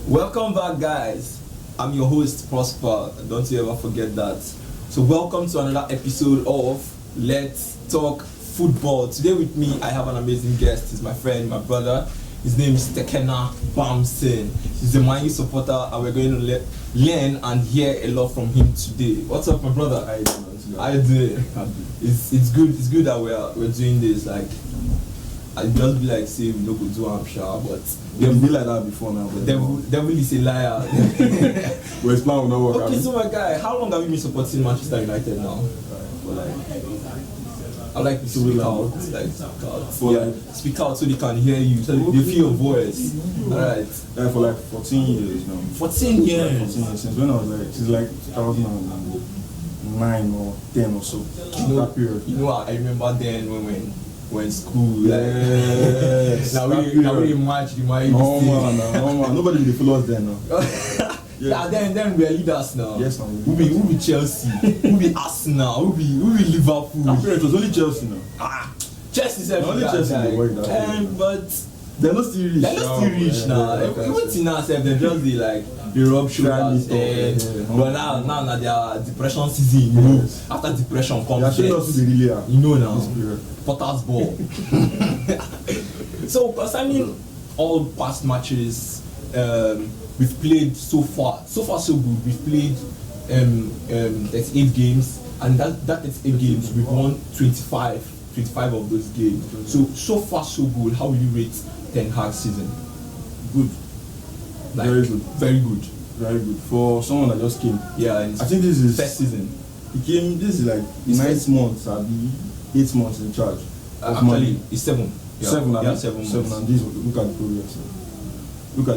Welcome back, guys. I'm your host, Prosper. Don't you ever forget that. So welcome to another episode of Let's Talk Football. Today with me, I have an amazing guest. He's my friend, my brother. His name is Tekena Bamson. He's a Man U supporter, and we're going to learn and hear a lot from him today. What's up, my brother? How you doing? It's good that we're doing this. Like, I just be like, say we no go do am sha, but they be like that before now. Devil is a liar. But his plan will not work. Okay, so my guy, how long have you been supporting Manchester United now? For like, I like to speak out, speak out so they can hear you, so they feel your voice. Alright. For like 14 years now. 14 years. 14 years since when I was like, since like 2009 or 10 or so. That period. You know, I remember then when we're in school. Yes. Now we match the mind. No man. Nobody will follow us then now. Yeah, then we are leaders now. Yes, now. Who be Chelsea? Who be Arsenal? Who be Liverpool? That period was only Chelsea now. Chelsea is only Chelsea in the world that but they're not still rich. Now. Even till now, they just be like they rub shoulders. But now their depression season. You know, after depression comes. They're showing us who they really are. You know now. Potter's ball. So concerning all past matches, we've played so far so good. We've played 38 games, and that 38 games we've won 25 of those games. So far so good. How will you rate Ten Hag season? Good. Like, very good for someone that just came. Yeah, I think this is first season. He came. This is like 9 months. I'll be 8 months in charge. Actually, it's 7. Yeah. 7 months. And this, look at the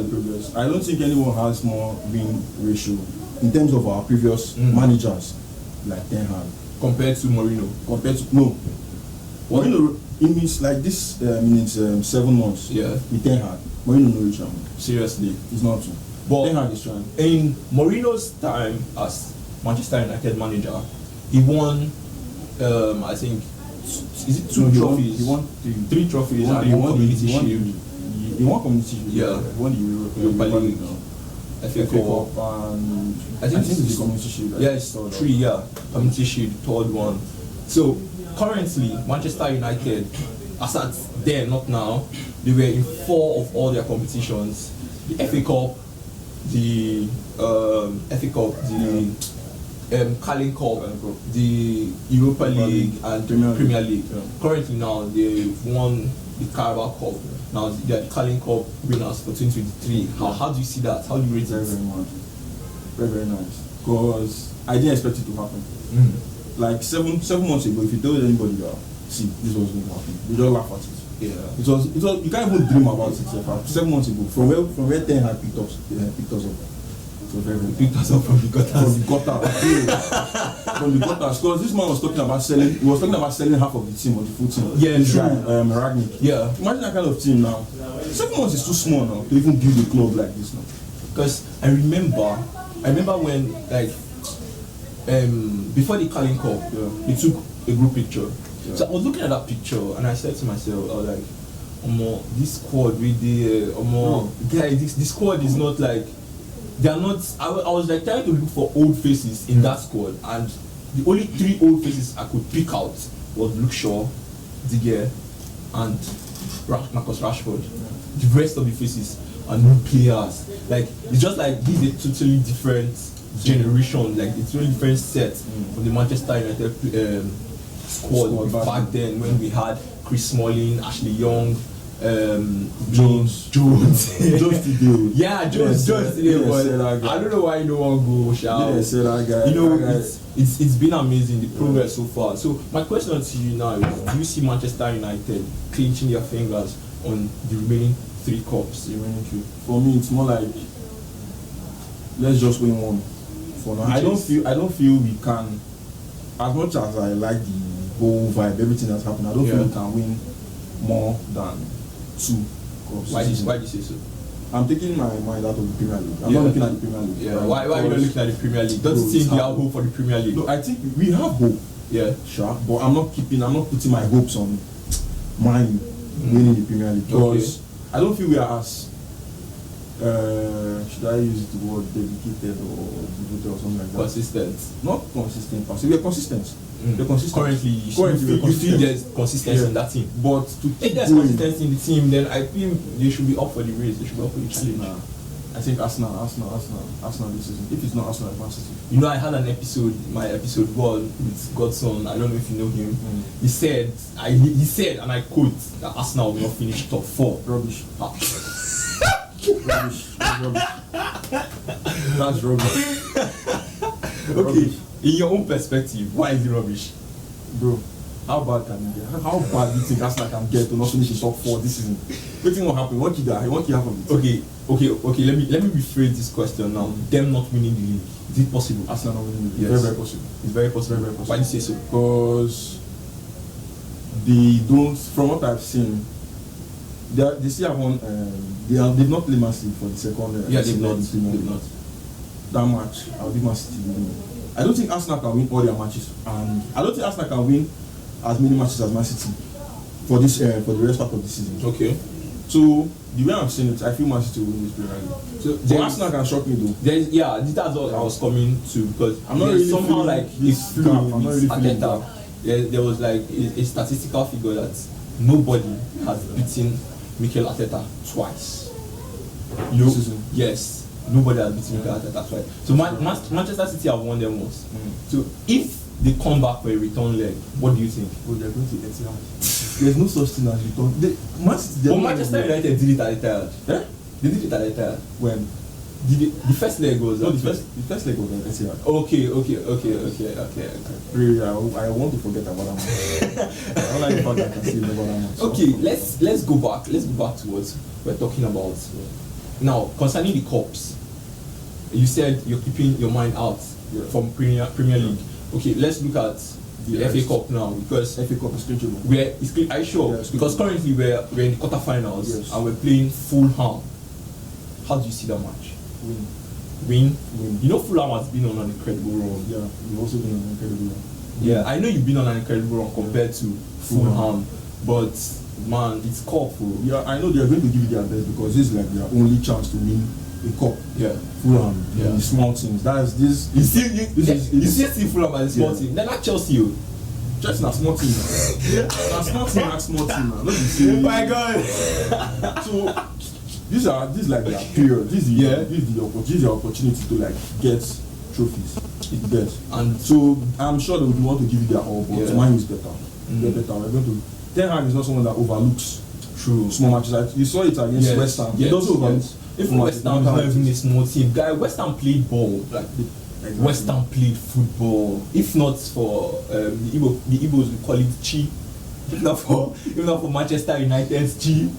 progress. I don't think anyone has more win ratio in terms of our previous managers like Ten Hag compared to Mourinho. Mourinho, it means like this means 7 months. Yeah. With Ten Hag, Mourinho no reach him. Seriously, it's not true. But Ten Hag is trying. In Mourinho's time as Manchester United manager, he won, I think, is it 2 trophies? He won 3 trophies. And he won Community Shield. He won Community Shield. Yeah. He won the Europa League. FA Cup and I think it's the Community Shield. Yeah, it's 3. Yeah, Community Shield, 3rd one. So currently, Manchester United, as at then, not now, they were in 4 of all their competitions: the FA Cup, the Carling Cup, the Europa League, and Premier League. Yeah. Currently now, they've won the Carabao Cup. Now they are the Carling Cup winners for 2023. How do you see that? How do you rate it? Very much. Very nice. Because I didn't expect it to happen. Like 7 months ago, if you told anybody that, see, this was going to happen, they just laugh at it. Yeah. It was. You can't even dream about it. 7 months ago, from where Ten Hag picked us up. So picked us up from the gutters. From the gutters. Because this man was talking about selling. He was talking about selling half of the team or the full team. Yeah, this true. guy, Ragnick. Yeah. Imagine that kind of team now. 7 months is too small now to even build a club like this now. Because I remember when before the Carling Cup, they took a group picture. Yeah. So I was looking at that picture and I said to myself, I was like, this squad really, guys, this squad is not like. They are not. I was like trying to look for old faces in that squad, and the only 3 old faces I could pick out was Luke Shaw, Didier, and Marcus Rashford. The rest of the faces are new players. Like, it's just like this is a totally different generation. Like, it's a really different set from the Manchester United squad back then, when we had Chris Smalling, Ashley Young, Jones today. Yeah, Jones today, but I don't know why no one go shout. Say that guy. You know, it's been amazing, the progress so far. So my question to you now is, do you see Manchester United clinching their fingers on the remaining 3 cups? For me, it's more like, let's just win one. For now, I don't feel we can. As much as I like the whole vibe, everything that's happened, I don't feel we can win more than 2 cups. Why do you say so? I'm taking my mind out of the Premier League. I'm not looking at the Premier League. Yeah. Why are you not looking at the Premier League? Don't you think you have hope for the Premier League? No, I think we have hope. Yeah. Sure. But I'm not putting my hopes on Man winning the Premier League, because I don't feel we are as should I use the word dedicated or devoted or something like that? Consistent. Not consistent, passive. We're consistent. We're consistent. Currently, you feel there's consistency in that team. But to If keep there's going, consistency in the team, then I think they should be up for the race. They should be up for the challenge. I think Arsenal this season. If it's not Arsenal, it's Man City. You know, I had an episode, my episode 1 with Godson. I don't know if you know him. He said, and I quote, that Arsenal will not finish top 4. Rubbish. Rubbish. That's rubbish. Okay, in your own perspective, why is it rubbish? Bro, how bad can you get? How bad do you think Arsenal can get to not finish in top 4 this season? What thing will happen? What you die? What you have of it? Okay. Let me rephrase this question now. Them not winning the league, is it possible? Arsenal not winning the league. Yes. Very possible. It's very possible. Very possible. Why do you say so? Because they don't, from what I've seen, they still have one. They've not played Man City for the second. They've not. That match, I'll give Man City the win. I don't think Arsenal can win all their matches, and I don't think Arsenal can win as many matches as Man City for this for the rest part of the season. Okay. So the way I'm saying it, I feel Man City will win this Premier League. So but Arsenal can shock me though. That's what I was coming to, because I'm not really somehow like this it gap. flew I'm not really feeling Arteta. There was like a statistical figure that nobody has beaten Mikel Arteta twice. This season. Yes. Nobody has beaten Mikel Arteta twice. So Manchester City have won them once. So if they come back for a return leg, what do you think? Oh, they're going to Etihad. There's no such thing as return. Manchester United did it at Etihad. Eh? They did it at Etihad. When? The first leg was. No, the first leg was at Etihad. Okay. Really, I want to forget about that match. I don't like the fact that I can see about that match. Okay, let's go back. Let's go back to what we're talking about. Now, concerning the cups, you said you're keeping your mind out from Premier League. Okay, let's look at the FA Cup now, because FA Cup is clinchable. Are you sure? Yes, because currently we're in the quarterfinals, and we're playing Fulham. How do you see that match? Win. You know Fulham has been on an incredible run. Yeah, you've also been on an incredible run. Yeah, I know you've been on an incredible run compared to Fulham, but man, it's cup. Yeah, I know they're going to give it their best, because this is like their only chance to win a cup. Yeah, Fulham, the small teams. That's this. You see Fulham as a small team. They're not Chelsea. Just a small team. Small team. Not the same. Oh my God. So this is like their period. This is the opportunity to like get trophies. It's best. And so I'm sure they would want to give it their all, but mine is better. They're better. We're going to. Ten Hag is not someone that overlooks small matches. You saw it against West Ham. He doesn't overlook. If West Ham is not even a small team, guy, West Ham played ball. Like West Ham played football. If not for the Igbos, we call it chi. If not for Manchester United's chi,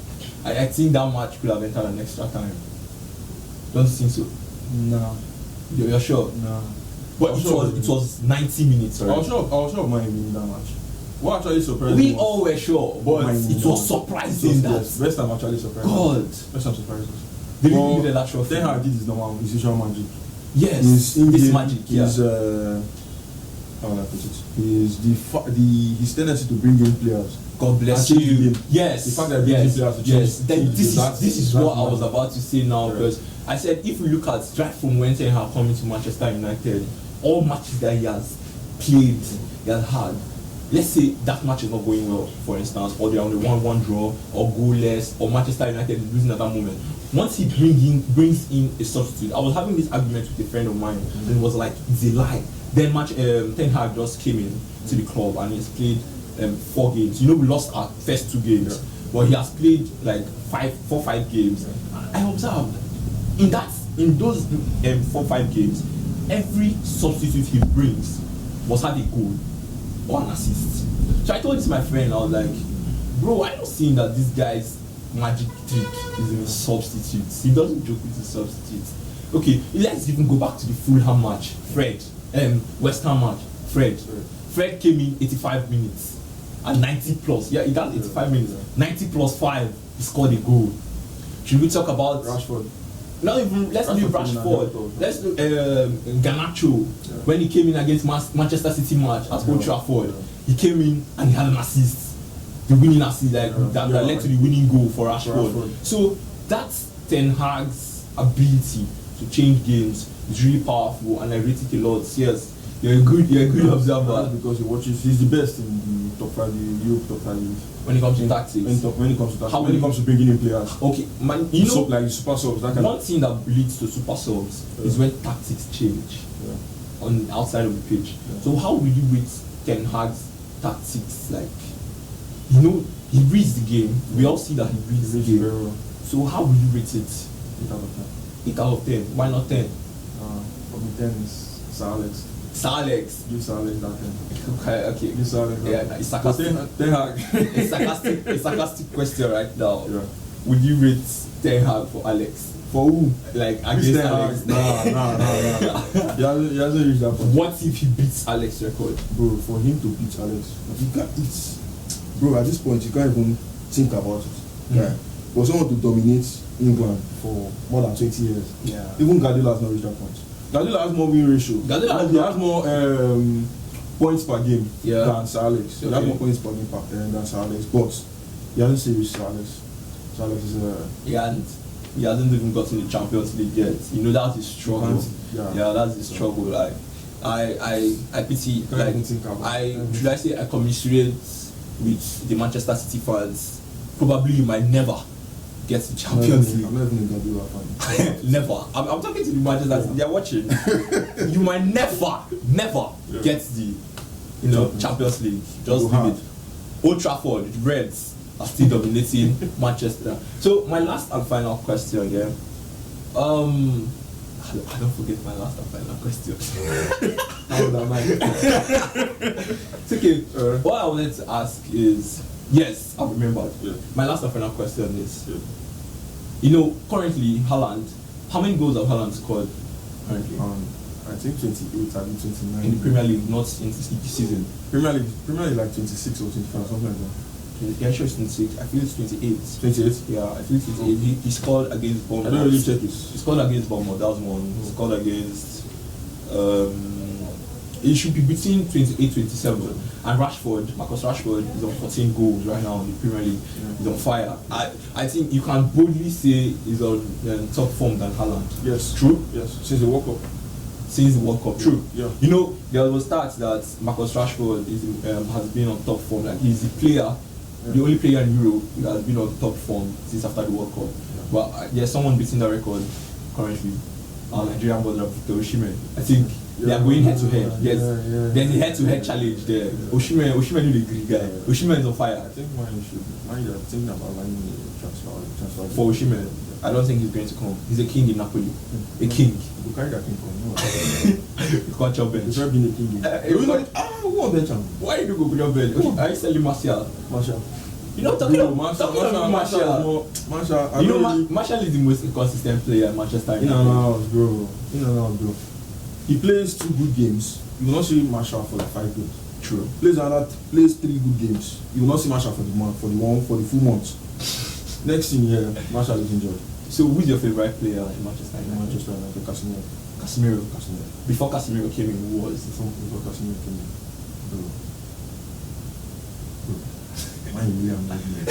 I think that match could have entered an extra time. Don't you think so? No. You're sure? No. But it was 90 minutes. Right? I was sure of mine winning that match. What actually surprised me? We all were sure, but it was surprising that West Ham actually surprised God. West Ham surprised us. They really needed that trophy. Ten Hag did his normal, his usual magic. Yes, this magic. His how will I put it? His tendency to bring in players. God bless you. Yes. The fact that bringing players to change. This is what I was about to say now, because I said if we look at right from when Ten Hag coming to Manchester United, all matches that he has played, he has had. Let's say that match is not going well, for instance, or they're on the 1-1 draw, or goalless, or Manchester United is losing at that moment. Once he brings in a substitute, I was having this argument with a friend of mine, and it was like, it's a lie. Then Ten Hag just came in to the club, and he's played 4 games. You know, we lost our first 2 games, but he has played like 4-5 games. I observed in those 4-5 games, every substitute he brings must have a goal or an assist. So I told this to my friend, I was like, bro, I'm not seeing that this guy's magic trick is in his substitutes. He doesn't joke with his substitutes. Okay, let's even go back to the Fulham match. Fred, West Ham match. Fred came in 85 minutes and 90 plus. Yeah, he got 85 minutes. 90 plus 5, he scored a goal. Should we talk about Rashford? Not even, let's do Rashford. Let's do Garnacho. When he came in against Manchester City match at Old Trafford, he came in and he had an assist, the winning assist that led to the winning goal for Rashford. So that's Ten Hag's ability to change games is really powerful, and I rate it a lot. Yes, you're a good observer. That's because he watches. He's the best in the top 5, the Europe top 5 league. When it comes to tactics, when it comes to tactics, when it comes to bringing in players. Okay, man, you know, like super subs. That kind one thing that leads to super subs is when tactics change on outside of the pitch. So how will you rate Ten Hag's tactics? Like, you know, he reads the game. We all see that he reads the game. Very well. So how will you rate it? 8 out of 10. 8 out of 10. Why not 10? For me, 10 is Sir Alex. Sir Alex. Give Sir Alex that 10. Okay. Give Sir Alex that 10. Yeah, it's sarcastic. Ten Hag. It's sarcastic question right now. Yeah. Would you rate Ten Hag for Alex? For who? Like against Alex? Nah. He hasn't reached that point. What if he beats Alex's record? Bro, for him to beat Alex, you can't. Bro, at this point, you can't even think about it. Yeah. For someone to dominate England for more than 20 years, even Guardiola has not reached that point. Guardiola has more win ratio. He has more points per game than Sir Alex. He has more points per game than Sir Alex, but he hasn't still reached Sir Alex. Sir Alex is he hasn't even gotten the Champions League yet. You know, that's his struggle. That's his struggle. Like, I pity. Like, should I say I commiserate with the Manchester City fans. Probably you might never get the Champions League. I'm not even a Guardiola fan. Never. I'm talking to the Manchester City. They're watching. You might never get the Champions League. Just leave it. Old Trafford, Reds are still dominating Manchester. So my last and final question, I don't forget my last and final question. How would I mind? It's okay. What I wanted to ask is, yes, I remembered. My last and final question is, currently Haaland, how many goals have Haaland scored currently? I think 28, I think 29. In the Premier League, not in the season. Premier League like 26 or 25, something like that. Yeah, sure it's 26. I feel it's 28. 28? Yeah, I feel it's 28. He scored against Bournemouth. I don't really check this. He scored against Bournemouth, that was one. He scored against... it should be between 28, 27. And Marcus Rashford is on 14 goals right now in the Premier League. He's on fire. I think you can boldly say he's on top form than Haaland. Yes. True? Yes. Since the World Cup. True. Yeah. There was stats that Marcus Rashford has been on top form. Like, he's the player, the only player in Europe that has been on top form since after the World Cup. But there's someone beating that record currently. Nigerian brother Victor Osimhen. I think they are going head to head. There's a head to head challenge there. Osimhen is the Greek guy. Osimhen is on fire. I think mine are thinking about lining transfer. For Osimhen, I don't think he's going to come. He's a king in Napoli. A king. You carry that king from You can't jump bench. He's never been a king. Who won bench him? Why did you go with your bench? Okay, are you selling Martial? You know, talking about Martial. Martial is the most inconsistent player in Manchester United. Bro. He plays 2 good games. You will not see Martial for like 5 games. True. Plays 3 good games. You will not see Martial for the full month. Next thing here, Martial is injured. So who's your favorite player in Manchester United? Casemiro. Before Casemiro came in, who was? Before Casemiro came in. Bro. Why you really amazing?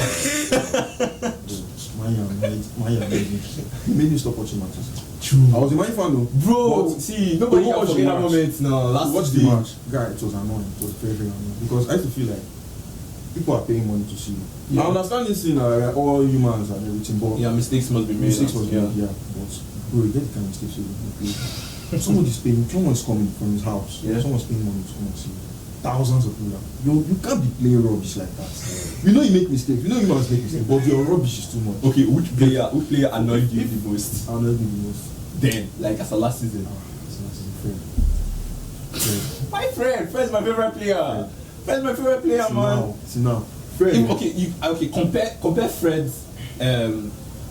He made me stop watching matches. True. I was a Man fan though. Bro, see, nobody can forget that moment now. Watch the match. Guy, it was annoying. It was very, very annoying. Because I used to feel like people are paying money to see you. Yeah. I understand this thing, all humans and everything, but mistakes must be made. But bro, you get the kind of mistakes you make. Someone's coming from his house. Yeah. Someone's paying money to come and see you. Thousands of people. You can't be playing rubbish like that. You know you make mistakes. You know humans make mistakes, but your rubbish is too much. Okay, which player annoyed you the most? Annoyed me the most. Then, like as a last season. Fred. Fred's my favorite player. Fred's my favorite player, man. See now. Fred.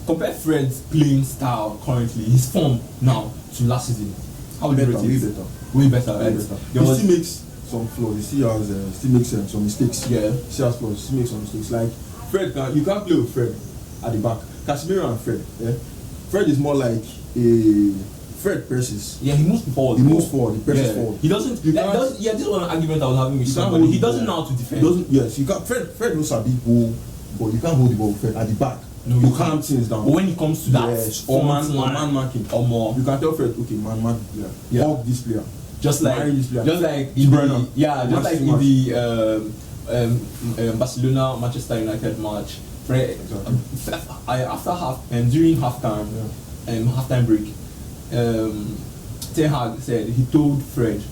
Compare Fred's playing style currently, his form now to last season. How would you rate it? Way better, right? He still makes some flaws. He still makes some mistakes. Yeah. He still has flaws. He still makes some mistakes. Like Fred, you can't play with Fred at the back. Casemiro and Fred. Yeah. Fred is more like Fred presses. Yeah, he moves forward. He presses forward. He doesn't. This was an argument I was having with somebody. He doesn't know how to defend. You can't. Fred knows how to go, but you can't hold the ball with Fred at the back. No, you calm things down. But when it comes to that, yes, or man marking, or more, you can tell Fred, okay, man mark the player, yeah. Hug this player, just like this player. in the Barcelona Manchester United match. Fred, during halftime, halftime break, Ten Hag said he told Fred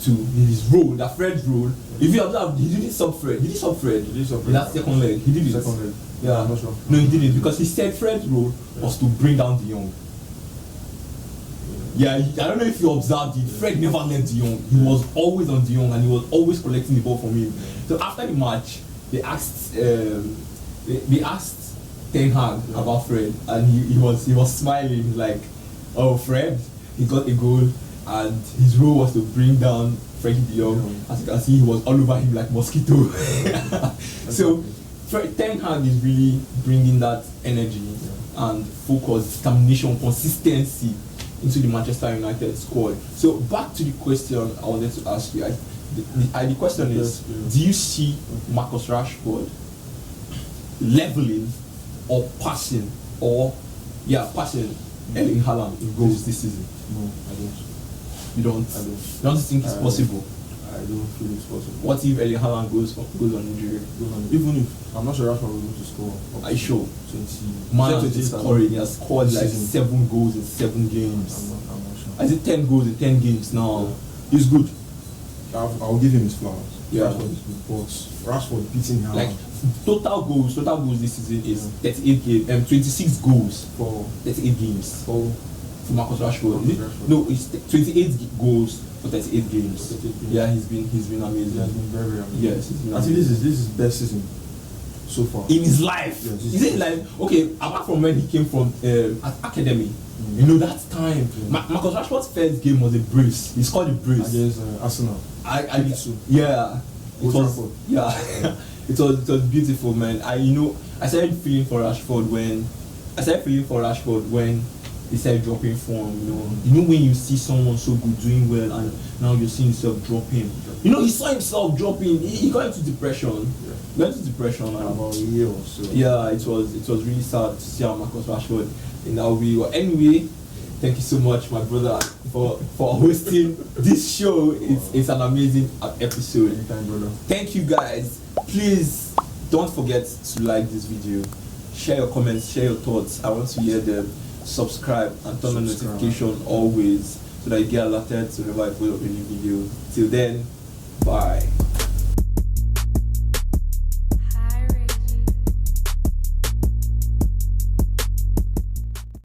to his role, that Fred's role. If you observe, he didn't sub Fred. He did sub Fred. In that second leg, he did it. Second leg. Yeah, I'm not sure. No, he didn't, because he said Fred's role was to bring down De Jong. Yeah, I don't know if you observed it. Fred never left De Jong. He was always on De Jong, and he was always collecting the ball from him. So after the match, they asked Ten Hag about Fred, and he was smiling like, "Oh, Fred, he got a goal, and his role was to bring down Frankie De Jong." As you can see, he was all over him like mosquito. So Ten Hag is really bringing that energy and focus, determination, consistency into the Manchester United squad. So back to the question I wanted to ask you. The question is, do you see Marcus Rashford leveling or passing Erling Haaland in goals this season? No, I don't. You don't? I don't. You don't think it's possible? I don't feel it's possible. What if Erling Haaland goes on injury? Even if I'm not sure Rashford will be able to score. Are you sure? 20. Man has scored. He has scored like 7 goals in 7 games. I'm not sure. Is it 10 goals in 10 games now? He's good. I'll give him his flowers. Yeah. Rashford is good, but Rashford beating him. Like total goals this season is 38 games, 26 goals for 38 games for Marcus Rashford. Is it? No, it's 28 goals for 38 games. Yeah, he's been amazing. He has been very amazing. Yes, he's been I think amazing. this is best season so far in his life. Yes, Is it like, okay, apart from when he came from academy, you know, that time Marcus Rashford's first game was a brace. He scored a brace against Arsenal. I it was it was beautiful, man. I started feeling for Rashford when he started dropping form. You know when you see someone so good doing well, and now you're seeing yourself dropping. He saw himself dropping. He got into depression. And About a year or so. yeah, it was really sad to see how Marcus Rashford in that way. Well, anyway, thank you so much, my brother, for hosting this show. It's an amazing episode. Anytime, brother. Thank you, guys. Please don't forget to like this video, share your comments, share your thoughts. I want to hear them. Subscribe and turn on notification always, so that you get alerted whenever I put up a new video. Till then, bye.